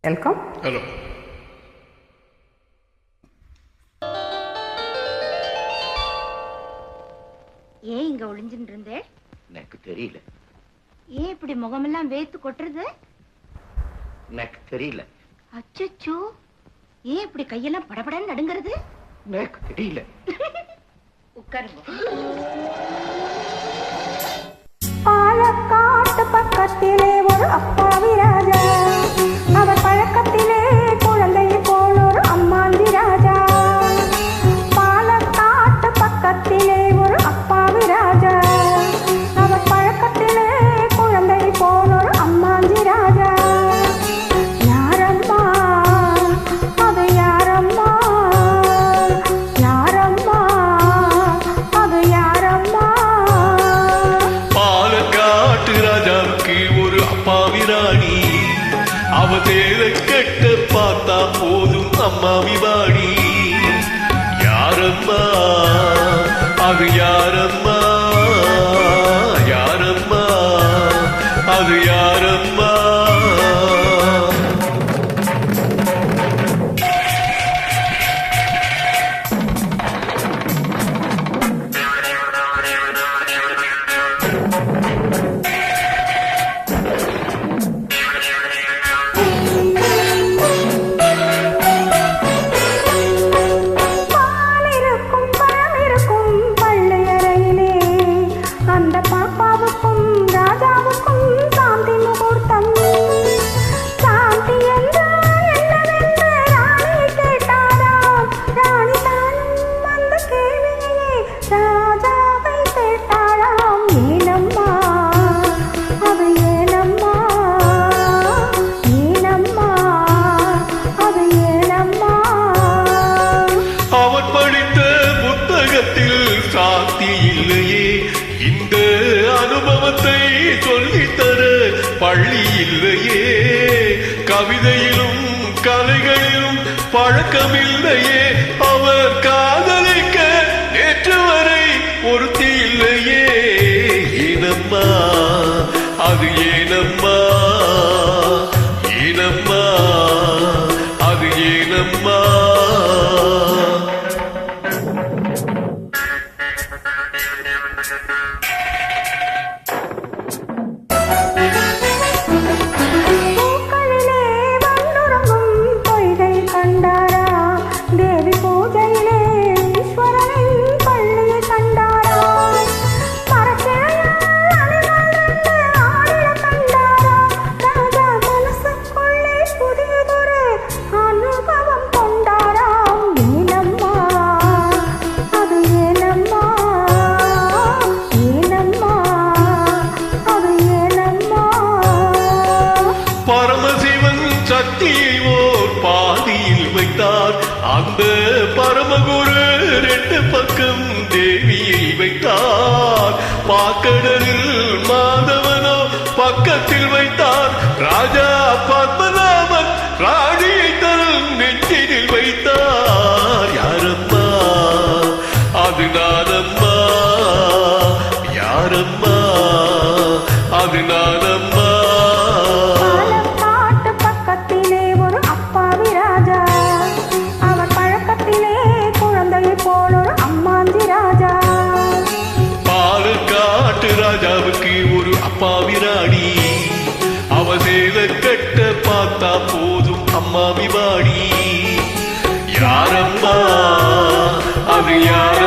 Welcome. Hello. ஏன் இங்க ஒளிஞ்சிட்டு இருந்தே? எனக்கு தெரியல. ஏன் இப்படி முகமெல்லாம் வேத்து கொட்டுறது? எனக்கு தெரியல. அச்சச்சோ, ஏன் இப்படி கையெல்லாம் படபடன்னு நடுங்கிறது? எனக்கு தெரியல. உட்காருங்க. பாலக்காட்டு பக்கத்திலே ஒரு அப்பாவி ராஜா, அவர் பழக்கத்திலே குழந்தை போல் ஒரு அம்மாந்தி ராஜா. பாலக்காட்டு பக்கத்திலே ஒரு அப்பாவி ராஜா, அவர் பழக்கத்திலே குழந்தை போல் ஒரு அம்மாந்தி ராஜா. யாரம்மா அது, யாரம்மா யாரம்மா அது, யாரம்மா? பாலக்காட்டு ராஜாவுக்கு ஒரு அப்பாவி ராணி, அவ தேர கெட்ட பார்த்தா போதும் அம்மாவி வாடி. யாரம்மா அது, யாரம்மா யாரம்மா அது, யாரம்மா? சாத்தி இல்லையே இந்த அனுபவத்தை சொல்லித்தர பள்ளி இல்லையே, கவிதையிலும் கலைகளிலும் பழக்கமில்லையே, அவர் காதலிக்க நேற்று வரை ஒருத்தி இல்லையே. ஏனம்மா அது, ஏனம்மா ஏனம்மா அது, ஏனம்மா? சக்தியை ஓர் பாதியில் வைத்தார், அந்த பரமகுரு ரெண்டு பக்கம் தேவியை வைத்தார். பாக்கடலில் மாதவனோ பக்கத்தில் வைத்தார், ராஜா பத்மநாபன் ராணியை தன் நெஞ்சினில் வைத்தார். யாரம்மா அது, நானம்மா யாரம்மா அது, நானம்மா? ராஜாவுக்கு ஒரு அப்பாவி ராணி, அவ சேல கட்ட பார்த்தா போதும் அம்மாவி வாடி. யாரம்மா அது, யார்?